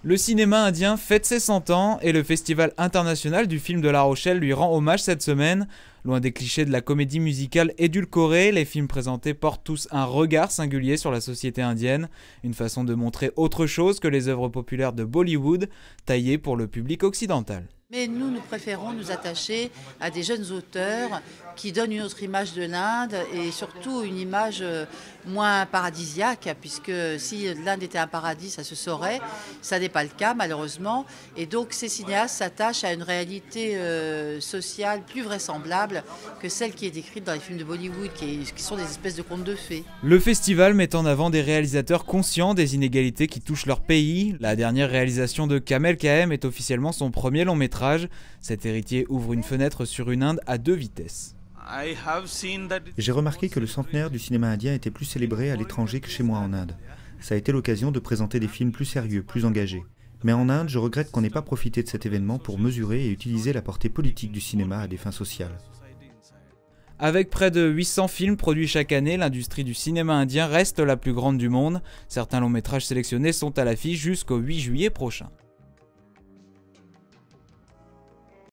Le cinéma indien fête ses 100 ans et le Festival international du film de La Rochelle lui rend hommage cette semaine. Loin des clichés de la comédie musicale édulcorée, les films présentés portent tous un regard singulier sur la société indienne, une façon de montrer autre chose que les œuvres populaires de Bollywood, taillées pour le public occidental. Mais nous préférons nous attacher à des jeunes auteurs qui donnent une autre image de l'Inde et surtout une image moins paradisiaque, puisque si l'Inde était un paradis, ça se saurait. Ça n'est pas le cas, malheureusement. Et donc ces cinéastes s'attachent à une réalité sociale plus vraisemblable que celle qui est décrite dans les films de Bollywood, qui sont des espèces de contes de fées. Le festival met en avant des réalisateurs conscients des inégalités qui touchent leur pays. La dernière réalisation de Kamel Kahem est officiellement son premier long métrage. Cet héritier ouvre une fenêtre sur une Inde à 2 vitesses. J'ai remarqué que le centenaire du cinéma indien était plus célébré à l'étranger que chez moi en Inde. Ça a été l'occasion de présenter des films plus sérieux, plus engagés. Mais en Inde, je regrette qu'on n'ait pas profité de cet événement pour mesurer et utiliser la portée politique du cinéma à des fins sociales. Avec près de 800 films produits chaque année, l'industrie du cinéma indien reste la plus grande du monde. Certains longs métrages sélectionnés sont à l'affiche jusqu'au 8 juillet prochain.